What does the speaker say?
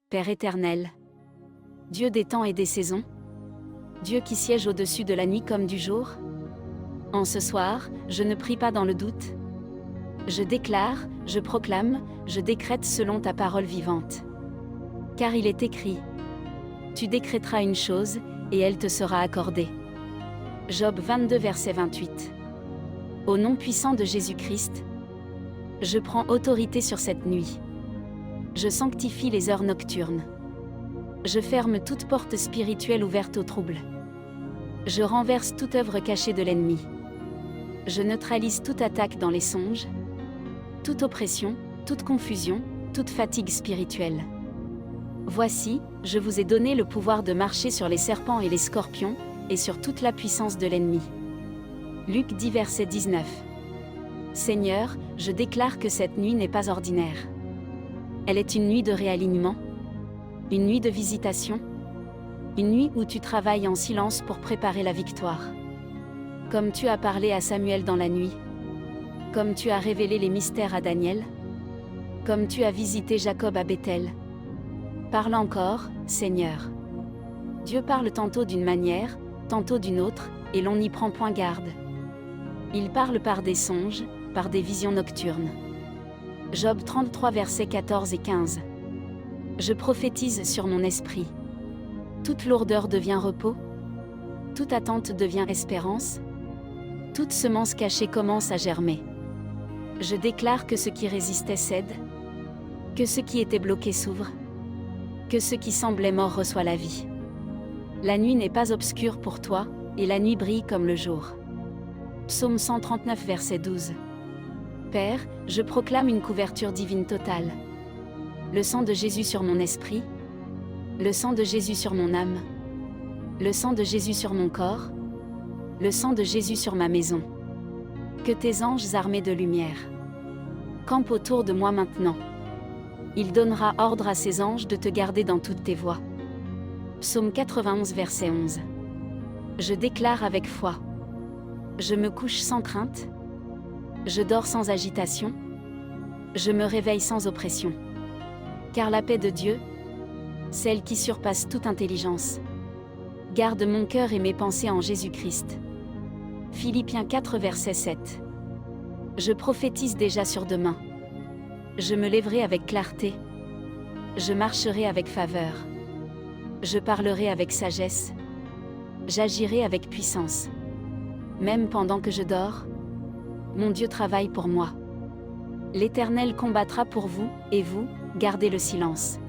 Père éternel, Dieu des temps et des saisons, Dieu qui siège au-dessus de la nuit comme du jour, en ce soir, je ne prie pas dans le doute. Je déclare, je proclame, je décrète selon ta parole vivante. Car il est écrit, tu décréteras une chose, et elle te sera accordée. Job 22 verset 28. Au nom puissant de Jésus-Christ, je prends autorité sur cette nuit. Je sanctifie les heures nocturnes. Je ferme toute porte spirituelle ouverte au trouble. Je renverse toute œuvre cachée de l'ennemi. Je neutralise toute attaque dans les songes, toute oppression, toute confusion, toute fatigue spirituelle. Voici, je vous ai donné le pouvoir de marcher sur les serpents et les scorpions, et sur toute la puissance de l'ennemi. Luc 10 verset 19. Seigneur, je déclare que cette nuit n'est pas ordinaire. Elle est une nuit de réalignement, une nuit de visitation, une nuit où tu travailles en silence pour préparer la victoire. Comme tu as parlé à Samuel dans la nuit, comme tu as révélé les mystères à Daniel, comme tu as visité Jacob à Bethel. Parle encore, Seigneur. Dieu parle tantôt d'une manière, tantôt d'une autre, et l'on n'y prend point garde. Il parle par des songes, par des visions nocturnes. Job 33 versets 14 et 15. Je prophétise sur mon esprit. Toute lourdeur devient repos, toute attente devient espérance, toute semence cachée commence à germer. Je déclare que ce qui résistait cède, que ce qui était bloqué s'ouvre, que ce qui semblait mort reçoit la vie. La nuit n'est pas obscure pour toi, et la nuit brille comme le jour. Psaume 139 verset 12. Père, je proclame une couverture divine totale. Le sang de Jésus sur mon esprit, le sang de Jésus sur mon âme, le sang de Jésus sur mon corps, le sang de Jésus sur ma maison. Que tes anges armés de lumière campent autour de moi maintenant. Il donnera ordre à ses anges de te garder dans toutes tes voies. Psaume 91 verset 11. Je déclare avec foi. Je me couche sans crainte. Je dors sans agitation. Je me réveille sans oppression. Car la paix de Dieu, celle qui surpasse toute intelligence, garde mon cœur et mes pensées en Jésus-Christ. Philippiens 4 verset 7. Je prophétise déjà sur demain. Je me lèverai avec clarté. Je marcherai avec faveur. Je parlerai avec sagesse. J'agirai avec puissance. Même pendant que je dors, mon Dieu travaille pour moi. L'Éternel combattra pour vous, et vous, gardez le silence.